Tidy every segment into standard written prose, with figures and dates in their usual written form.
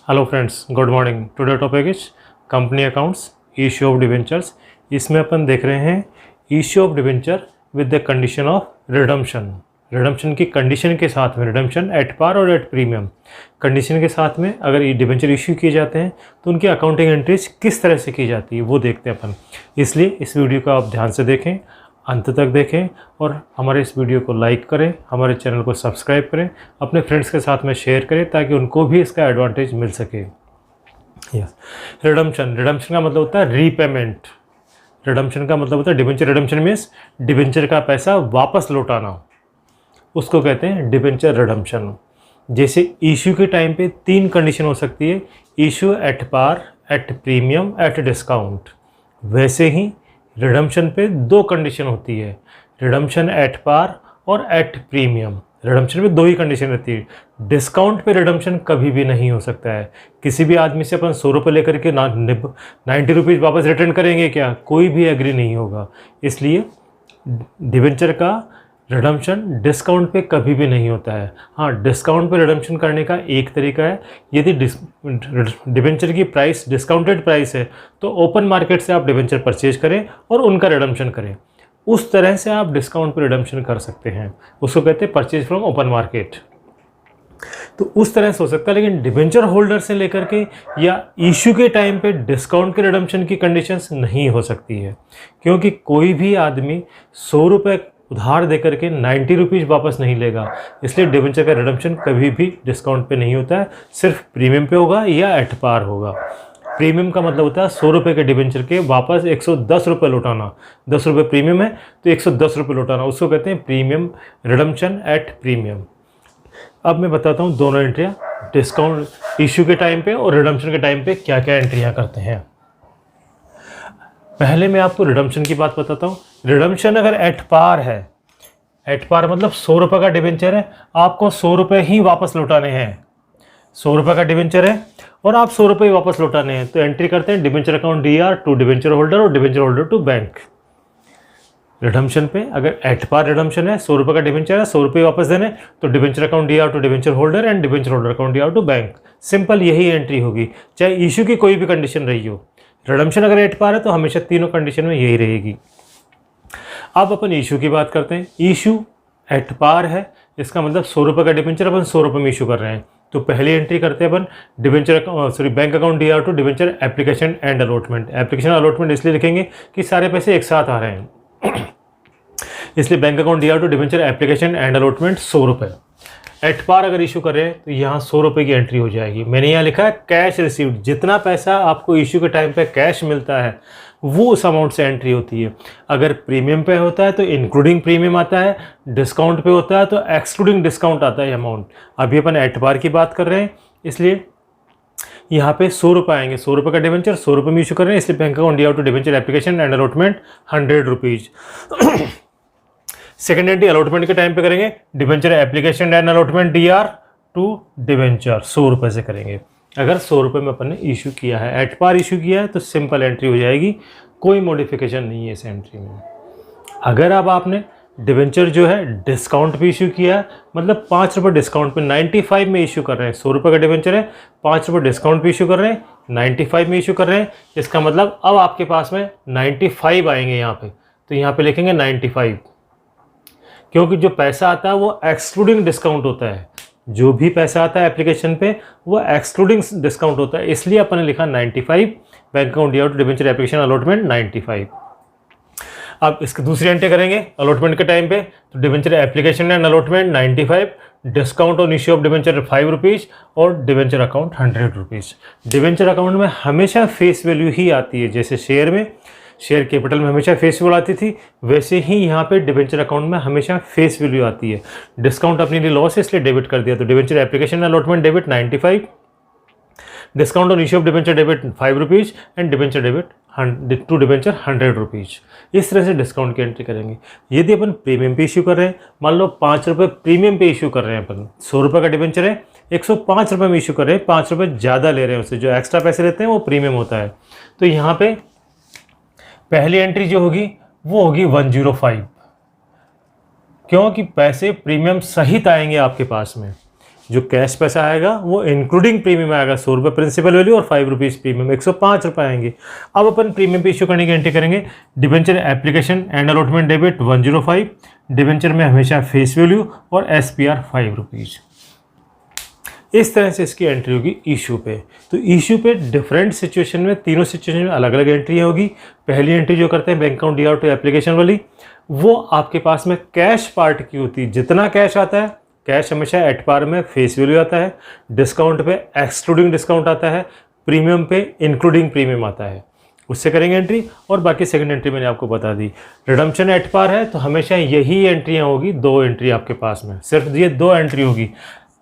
Hello friends, good morning. Today topic is company accounts, issue of debentures. इसमें अपन देख रहे हैं issue of debenture with the condition of redemption. Redemption की condition के साथ में, रिडम्पशन एट पार और एट प्रीमियम कंडीशन के साथ में अगर ये डिवेंचर इश्यू किए जाते हैं तो उनकी अकाउंटिंग एंट्रीज किस तरह से की जाती है वो देखते हैं अपन। इसलिए इस वीडियो को आप ध्यान से देखें, अंत तक देखें और हमारे इस वीडियो को लाइक करें, हमारे चैनल को सब्सक्राइब करें, अपने फ्रेंड्स के साथ में शेयर करें ताकि उनको भी इसका एडवांटेज मिल सके। यस, रिडम्पशन का मतलब होता है रीपेमेंट। रिडम्पशन का मतलब होता है डिबेंचर। रिडम्पशन मीन्स डिबेंचर का पैसा वापस लौटाना, उसको कहते हैं डिबेंचर रिडम्पशन। जैसे इशू के टाइम पे 3 कंडीशन हो सकती है, issue at par, at premium, at discount. वैसे ही रिडम्पशन पे 2 कंडीशन होती है, रिडम्पशन एट पार और एट प्रीमियम। रिडम्पशन पे 2 ही कंडीशन रहती है। डिस्काउंट पे रिडम्पशन कभी भी नहीं हो सकता है। किसी भी आदमी से अपन 100 रुपये लेकर के 90 रुपीज़ वापस रिटर्न करेंगे क्या? कोई भी एग्री नहीं होगा। इसलिए डिबेंचर का रिडम्पशन डिस्काउंट पे कभी भी नहीं होता है। हाँ, डिस्काउंट पे रिडम्पशन करने का एक तरीका है, यदि डिबेंचर की प्राइस डिस्काउंटेड प्राइस है तो ओपन मार्केट से आप डिबेंचर परचेज करें और उनका रिडम्पशन करें। उस तरह से आप डिस्काउंट पे रिडम्पशन कर सकते हैं, उसको कहते हैं परचेज फ्रॉम ओपन मार्केट। तो उस तरह से हो सकता है, लेकिन डिबेंचर होल्डर से लेकर के या इशू के टाइम पे डिस्काउंट के रिडम्पशन की कंडीशंस नहीं हो सकती है, क्योंकि कोई भी आदमी 100 रुपये उधार देकर के 90 रुपीज़ वापस नहीं लेगा। इसलिए डिबेंचर का रिडम्पशन कभी भी डिस्काउंट पे नहीं होता है, सिर्फ प्रीमियम पे होगा या एट पार होगा। प्रीमियम का मतलब होता है 100 रुपये के डिबेंचर के वापस 110 रुपये लौटाना। 10 रुपये प्रीमियम है तो 110 रुपये लौटाना, उसको कहते हैं प्रीमियम रिडम्पशन एट प्रीमियम। अब मैं बताता हूँ दोनों एंट्रियाँ, डिस्काउंट इशू के टाइम पे और रिडम्पशन के टाइम पे क्या क्या एंट्रियाँ करते हैं। पहले मैं आपको रिडम्पशन की बात बताता हूँ। रिडम्पशन अगर एट पार है, एट पार मतलब 100 रुपये का डिबेंचर है, आपको 100 रुपये ही वापस लौटाने हैं। 100 रुपये का डिबेंचर है और आप 100 रुपये वापस लौटाने हैं, तो एंट्री करते हैं debenture account DR to debenture holder और debenture holder to bank. Redemption पे अगर एट पार रिडम्पशन है, 100 रुपये का डिबेंचर है, 100 रुपये वापस देने, तो debenture account DR to debenture holder and debenture holder account DR to bank. Simple यही एंट्री होगी, चाहे इशू की कोई भी कंडीशन रही हो। रिडम्पशन अगर एट पार है तो हमेशा तीनों कंडीशन में यही रहेगी। अब अपन इशू की बात करते हैं। इशू एट पार है, इसका मतलब 100 रुपये का डिबेंचर अपन 100 रुपये में इशू कर रहे हैं, तो पहली एंट्री करते हैं अपन debenture bank account DR to debenture application and allotment. Application allotment इसलिए लिखेंगे कि सारे पैसे एक साथ आ रहे हैं, इसलिए bank account DR to debenture application and allotment 100 रुपये। एट पार अगर इशू कर रहे हैं तो यहाँ 100 रुपये की एंट्री हो जाएगी। मैंने यहाँ लिखा है कैश रिसीव्ड, जितना पैसा आपको इशू के टाइम पे कैश मिलता है वो उस अमाउंट से एंट्री होती है। अगर प्रीमियम पे होता है तो इंक्लूडिंग प्रीमियम आता है, डिस्काउंट पे होता है तो एक्सक्लूडिंग डिस्काउंट आता है अमाउंट। अभी अपन एट पार की बात कर रहे हैं, इसलिए यहाँ पे 100 रुपये आएंगे। 100 रुपये का डिबेंचर 100 रुपये में इशू कर रहे हैं, इसलिए bank account DR to debenture application and allotment 100 rupees. Second entry allotment के टाइम पे करेंगे, debenture application and allotment DR to debenture 100 रुपये से करेंगे। अगर 100 रुपये में अपन ने इशू किया है, एट पार इशू किया है, तो सिंपल एंट्री हो जाएगी, कोई मॉडिफिकेशन नहीं है इस एंट्री में। अगर अब आपने डिबेंचर जो है डिस्काउंट पे इशू किया है, मतलब 5 रुपये डिस्काउंट पे 95 में इशू कर रहे हैं। 100 रुपये का डिबेंचर है, 5 रुपये डिस्काउंट पे इशू कर रहे हैं, 95 में इशू कर रहे हैं, इसका मतलब अब आपके पास में 95 आएंगे यहाँ पे, तो यहाँ पे लिखेंगे 95, क्योंकि जो पैसा आता है वो एक्सक्लूडिंग डिस्काउंट होता है। जो भी पैसा आता है एप्लीकेशन पे वो एक्सक्लूडिंग डिस्काउंट होता है, इसलिए अपन ने लिखा 95, bank account DR to debenture application allotment 95। अब इसकी दूसरी एंट्री करेंगे अलॉटमेंट के टाइम पे, तो debenture application and allotment 95, discount on issue of debenture 5 rupees और debenture account 100 rupees. Debenture account में हमेशा फेस वैल्यू ही आती है, जैसे शेयर में, शेयर कैपिटल में हमेशा फेस वैल्यू आती थी, वैसे ही यहाँ पे डिबेंचर अकाउंट में हमेशा फेस वैल्यू आती है। डिस्काउंट अपनी लिए लॉस है इसलिए डेबिट कर दिया, तो debenture application allotment debit 95, discount on issue of debenture debit 5 rupees and debenture debit to debenture 100 rupees. इस तरह से डिस्काउंट की एंट्री करेंगे। यदि अपन प्रीमियम पे इशू कर रहे हैं, मान लो 5 रुपये प्रीमियम पे इशू कर रहे हैं अपन, 100 रुपये का डिबेंचर है, 105 रुपये में इशू कर रहे हैं, 5 रुपये ज़्यादा ले रहे हैं, उससे जो एक्स्ट्रा पैसे लेते हैं वो प्रीमियम होता है, तो यहाँ पे पहली एंट्री जो होगी वो होगी 105, क्योंकि पैसे प्रीमियम सहित आएंगे आपके पास में। जो कैश पैसा आएगा वो इंक्लूडिंग प्रीमियम आएगा, 100 रुपये प्रिंसिपल वैल्यू और 5 रुपीज़ प्रीमियम, 105 रुपये आएंगे। अब अपन प्रीमियम पे इशू करने की एंट्री करेंगे। Debenture application and allotment debit 105, debenture में हमेशा फेस वैल्यू और SPR 5 रुपीज़। इस तरह से इसकी एंट्री होगी इशू पे। तो इशू पे डिफरेंट सिचुएशन में, तीनों सिचुएशन में अलग अलग एंट्री होगी। पहली एंट्री जो करते हैं bank account DR to application वाली, वो आपके पास में कैश पार्ट की होती है। जितना कैश आता है, कैश हमेशा एट पार में फेस वैल्यू आता है, डिस्काउंट पे एक्सक्लूडिंग डिस्काउंट आता है, प्रीमियम पे इंक्लूडिंग प्रीमियम आता है, उससे करेंगे एंट्री। और बाकी सेकंड एंट्री मैंने आपको बता दी। रिडम्पशन एट पार है तो हमेशा यही एंट्रियाँ होगी, 2 एंट्री आपके पास में, सिर्फ ये 2 एंट्री होगी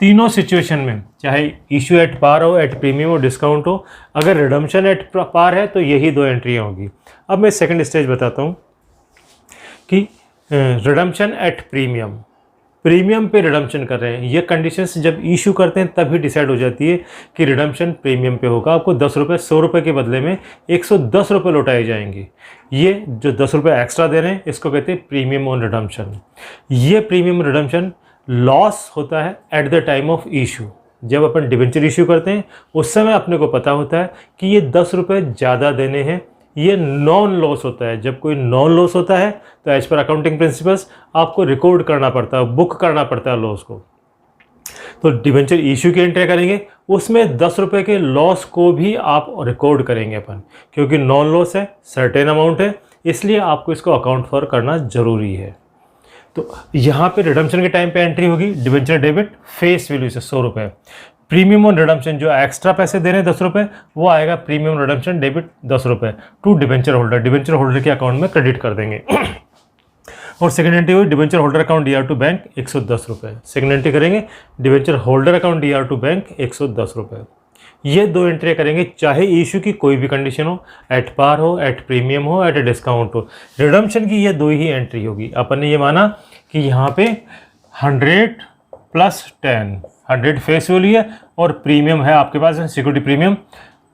तीनों सिचुएशन में, चाहे इशू एट पार हो, एट प्रीमियम हो, डिस्काउंट हो। अगर रिडम्पशन एट पार है तो यही 2 एंट्रियाँ होगी। अब मैं सेकंड स्टेज बताता हूँ कि रिडम्पशन एट प्रीमियम, प्रीमियम पे रिडम्पशन कर रहे हैं। ये कंडीशंस जब इशू करते हैं तभी डिसाइड हो जाती है कि रिडम्पशन प्रीमियम पे होगा। आपको 10 रुपये, 100 रुपये के बदले में 110 रुपये लौटाए जाएंगे। ये जो 10 रुपये एक्स्ट्रा दे रहे हैं इसको कहते हैं प्रीमियम ऑन रिडम्पशन। ये प्रीमियम रिडम्पशन लॉस होता है at the time of issue. जब अपन डिबेंचर इशू करते हैं उस समय अपने को पता होता है कि ये 10 रुपये ज़्यादा देने हैं। ये नॉन लॉस होता है। जब कोई नॉन लॉस होता है तो एज पर अकाउंटिंग प्रिंसिपल्स आपको रिकॉर्ड करना पड़ता है, बुक करना पड़ता है लॉस को। तो डिबेंचर इशू की एंट्री करेंगे, उसमें 10 रुपये के लॉस को भी आप रिकॉर्ड करेंगे अपन, क्योंकि नॉन लॉस है, सर्टेन अमाउंट है, इसलिए आपको इसको अकाउंट फॉर करना जरूरी है। तो यहाँ पे रिडम्पशन के टाइम पे एंट्री होगी डिबेंचर डेबिट फेस वैल्यू से 100 रुपये। प्रीमियम ऑन रिडम्पशन जो एक्स्ट्रा पैसे दे रहे हैं 10 रुपये, वो आएगा प्रीमियम रिडम्पशन डेबिट 10 रुपये to debenture holder, debenture holder के अकाउंट में क्रेडिट कर देंगे। और सेकंड एंट्री हुई debenture holder account DR to bank 110 रुपये। सेकंड एंट्री करेंगे debenture holder account DR to bank 110 रुपये। ये 2 एंट्री करेंगे, चाहे इशू की कोई भी कंडीशन हो, एट पार हो, एट प्रीमियम हो, एट डिस्काउंट हो। रिडम्पशन की ये 2 ही एंट्री होगी। अपन ने ये माना कि यहाँ पे 100 + 10, 100 फेस वैल्यू है और प्रीमियम है आपके पास सिक्योरिटी प्रीमियम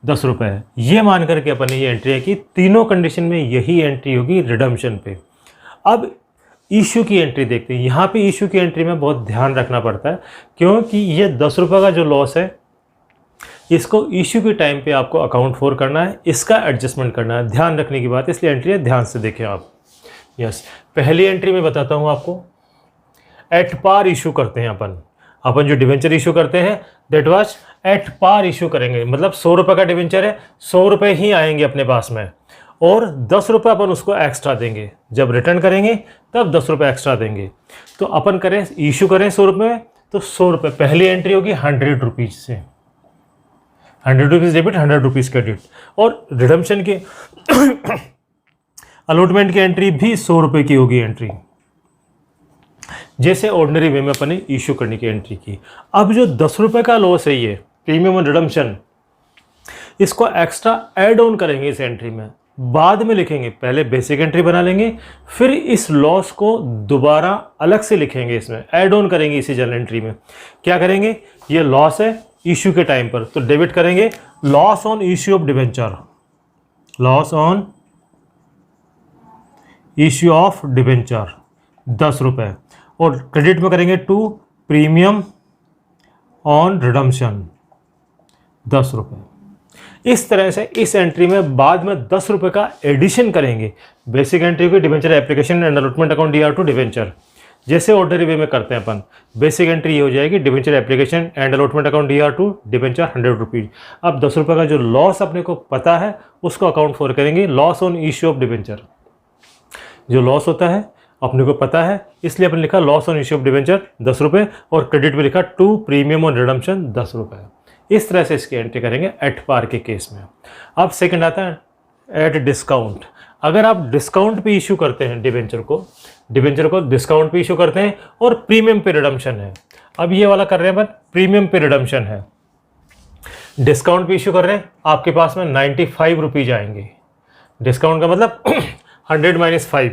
10 रुपये है। ये मान करके अपन ने ये एंट्री है कि तीनों कंडीशन में यही एंट्री होगी रिडम्पशन पे। अब इशू की एंट्री देखते हैं। यहाँ पे इशू की एंट्री में बहुत ध्यान रखना पड़ता है, क्योंकि ये 10 रुपये का जो लॉस है इसको इशू के टाइम पे आपको अकाउंट फॉर करना है, इसका एडजस्टमेंट करना है। ध्यान रखने की बात, इसलिए एंट्री है, ध्यान से देखें आप। यस, पहली एंट्री में बताता हूँ आपको। एट पार इशू करते हैं अपन जो डिवेंचर इशू करते हैं that was at par issue करेंगे। मतलब 100 रुपये का डिवेंचर है, 100 रुपये ही आएंगे अपने पास में और 10 रुपये अपन उसको एक्स्ट्रा देंगे। जब रिटर्न करेंगे तब 10 रुपये एक्स्ट्रा देंगे। तो अपन करें इशू करें 100 रुपये में, तो 100 रुपये पहली एंट्री होगी 100 रुपीज़ से, 100 रुपीज़ डेबिट, 100 रुपीज़ क्रेडिट। और रिडम्पशन के अलॉटमेंट की एंट्री भी 100 रुपये की होगी एंट्री, जैसे ऑर्डिनरी वे में अपन ने इशू करने की एंट्री की। अब जो 10 रुपये का लॉस है ये प्रीमियम और रिडम्पशन, इसको एक्स्ट्रा ऐड ऑन करेंगे इस एंट्री में, बाद में लिखेंगे। पहले बेसिक एंट्री बना लेंगे, फिर इस लॉस को दोबारा अलग से लिखेंगे, इसमें ऐड ऑन करेंगे इसी जनरल एंट्री में। क्या करेंगे, ये लॉस है इशू के टाइम पर, तो डेबिट करेंगे loss on issue of debenture, loss on issue of debenture 10 रुपये। और क्रेडिट में करेंगे टू प्रीमियम ऑन रिडम्पशन 10 रुपये। इस तरह से इस एंट्री में बाद में 10 रुपये का एडिशन करेंगे। बेसिक एंट्री को debenture application and allotment account DR to debenture, जैसे ऑर्डनरी वे में करते हैं अपन। बेसिक एंट्री ये हो जाएगी debenture application and allotment account DR to debenture 100 rupees. अब 10 रुपये का जो लॉस अपने को पता है उसको अकाउंट फॉर करेंगे loss on issue of debenture. जो लॉस होता है अपने को पता है, इसलिए अपन लिखा loss on issue of debenture 10 रुपये और क्रेडिट में लिखा टू प्रीमियम ऑन रिडम्पशन 10 रुपये। इस तरह से इसकी एंट्री करेंगे एट पार के केस में। अब सेकंड आता है एट डिस्काउंट। अगर आप डिस्काउंट पे इशू करते हैं डिवेंचर को डिस्काउंट पे इशू करते हैं और प्रीमियम पे रिडम्पशन है। अब ये वाला कर रहे हैं अपन, प्रीमियम पे रिडम्पशन है, डिस्काउंट पे इशू कर रहे हैं, आपके पास में 95 रुपीज़ आएंगे। डिस्काउंट का मतलब 100 - 5,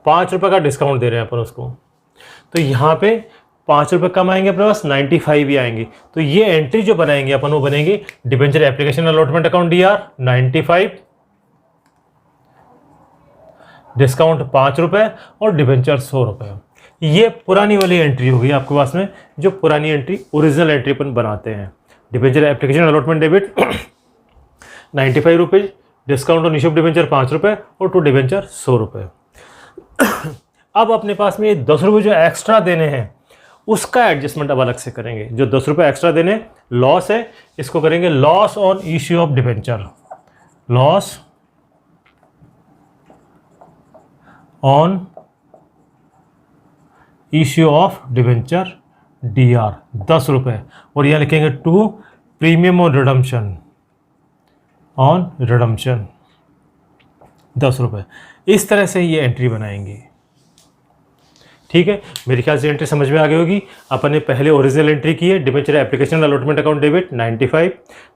5 रुपये का डिस्काउंट दे रहे हैं अपन उसको, तो यहाँ पे 5 रुपये कम आएंगे अपने पास, 95 ही आएंगे। तो ये एंट्री जो बनाएंगे अपन वो बनेंगे debenture application allotment account DR 95, discount 5 रुपये और डिवेंचर 100 रुपये। ये पुरानी वाली एंट्री होगी आपके पास में, जो पुरानी एंट्री ओरिजिनल एंट्री अपन बनाते हैं। Debenture application allotment debit 95 rupees, discount on issue of debenture 5 रुपये और टू डिबेंचर 100 रुपये। अब अपने पास में ये 10 रुपये जो एक्स्ट्रा देने हैं उसका एडजस्टमेंट अब अलग से करेंगे। जो 10 रुपये एक्स्ट्रा देने लॉस है, इसको करेंगे loss on issue of debenture, loss on issue of debenture DR 10 रुपये, और यहाँ लिखेंगे to premium on redemption, on redemption 10 रुपये। इस तरह से ये एंट्री बनाएंगे। ठीक है, मेरे ख्याल से एंट्री समझ में आ गई होगी। अपन ने पहले ओरिजिनल एंट्री की है, debenture application allotment account debit 95,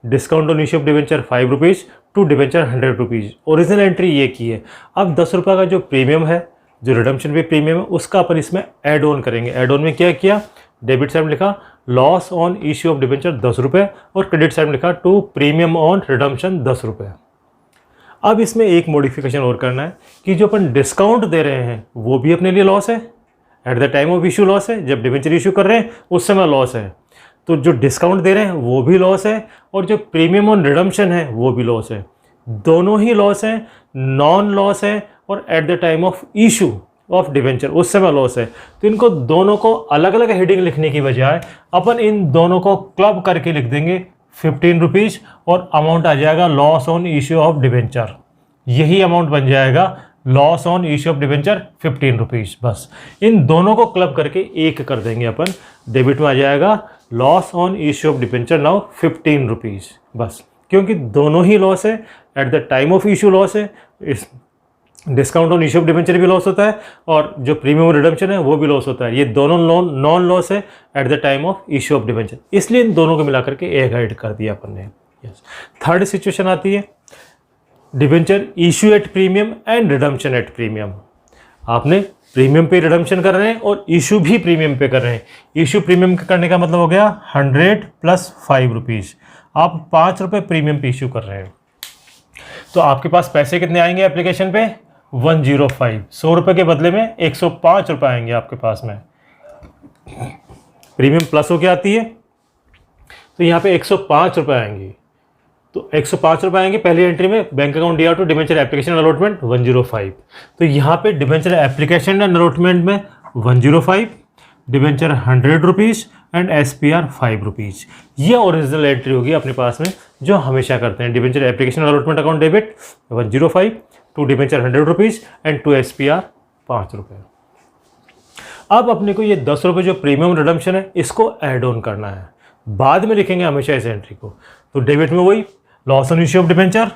discount on issue of debenture 5 rupees, to debenture 100 rupees. Original entry ये की है। अब 10 रुपये का जो प्रीमियम है, जो रिडम्पशन पे प्रीमियम है, उसका अपन इसमें एड ऑन करेंगे। एड ऑन में क्या किया, डेबिट साइड में लिखा loss on issue of debenture 10 रुपये, और क्रेडिट साइड में लिखा टू प्रीमियम ऑन रिडम्पशन 10 रुपये। अब इसमें एक मॉडिफिकेशन और करना है कि जो अपन डिस्काउंट दे रहे हैं वो भी अपने लिए लॉस है, at the time of issue loss है, जब डिबेंचर इशू कर रहे हैं उस समय लॉस है। तो जो डिस्काउंट दे रहे हैं वो भी लॉस है, और जो प्रीमियम ऑन रिडम्पशन है वो भी लॉस है। दोनों ही लॉस है, नॉन लॉस है, और at the time of issue of debenture उस समय लॉस है। तो इनको दोनों को अलग अलग हेडिंग लिखने की बजाय अपन इन दोनों को क्लब करके लिख देंगे 15 रुपीज़, और अमाउंट आ जाएगा loss on issue of debenture. यही अमाउंट बन जाएगा loss on issue of debenture 15 rupees. बस इन दोनों को क्लब करके एक कर देंगे अपन। डेबिट में आ जाएगा loss on issue of debenture now 15 rupees. बस, क्योंकि दोनों ही लॉस है, at the time of issue loss है, इस discount on issue of debenture भी लॉस होता है, और जो प्रीमियम रिडम्पशन है वो भी लॉस होता है। ये दोनों नॉन लॉस है at the time of issue of debenture, इसलिए इन दोनों को मिलाकर के एक ऐड कर दिया अपन ने। यस। थर्ड सिचुएशन आती है debenture issue at premium and redemption at premium. आपने प्रीमियम पे रिडम्पशन कर रहे हैं और इशू भी प्रीमियम पे कर रहे हैं। इशू प्रीमियम करने का मतलब हो गया 100 + 5 रुपीज़। आप 5 रुपये प्रीमियम पे इशू कर रहे हैं, तो आपके पास पैसे कितने आएंगे एप्लीकेशन पे 105। 100 रुपये के बदले में 105 रुपये आएंगे आपके पास में। प्रीमियम प्लस हो के आती है, तो यहाँ पे 105 रुपये आएंगे। तो 105 रुपये आएंगे पहली एंट्री में, bank account DR to debenture application allotment 105। तो यहाँ पे डिबेंचर एप्लीकेशन एंड अलॉटमेंट में 105, debenture 100 rupees and SPR 5 rupees. ये ओरिजिनल एंट्री होगी अपने पास में जो हमेशा करते हैं। Debenture application allotment account debit 105, to debenture 100 rupees and to SPR 5 रुपये। अब अपने को ये 10 रुपये जो प्रीमियम रिडम्पशन है इसको ऐड ऑन करना है, बाद में लिखेंगे हमेशा इस एंट्री को। तो डेबिट में वही loss on issue of debenture,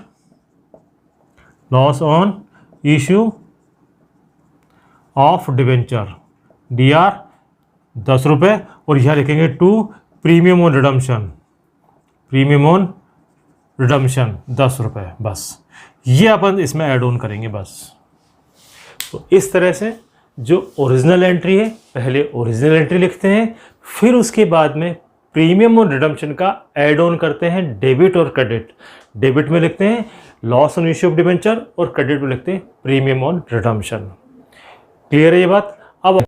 loss on issue of debenture DR 10 रुपये, और यह लिखेंगे to premium on redemption, premium on redemption 10 रुपये। बस ये अपन इसमें ऐड ऑन करेंगे बस। तो इस तरह से जो ओरिजिनल एंट्री है, पहले ओरिजिनल एंट्री लिखते हैं, फिर उसके बाद में प्रीमियम और रिडम्पशन का ऐड ऑन करते हैं डेबिट और क्रेडिट। डेबिट में लिखते हैं loss on issue of debenture, और क्रेडिट में लिखते हैं प्रीमियम ऑन रिडम्पशन। क्लियर है ये बात? अब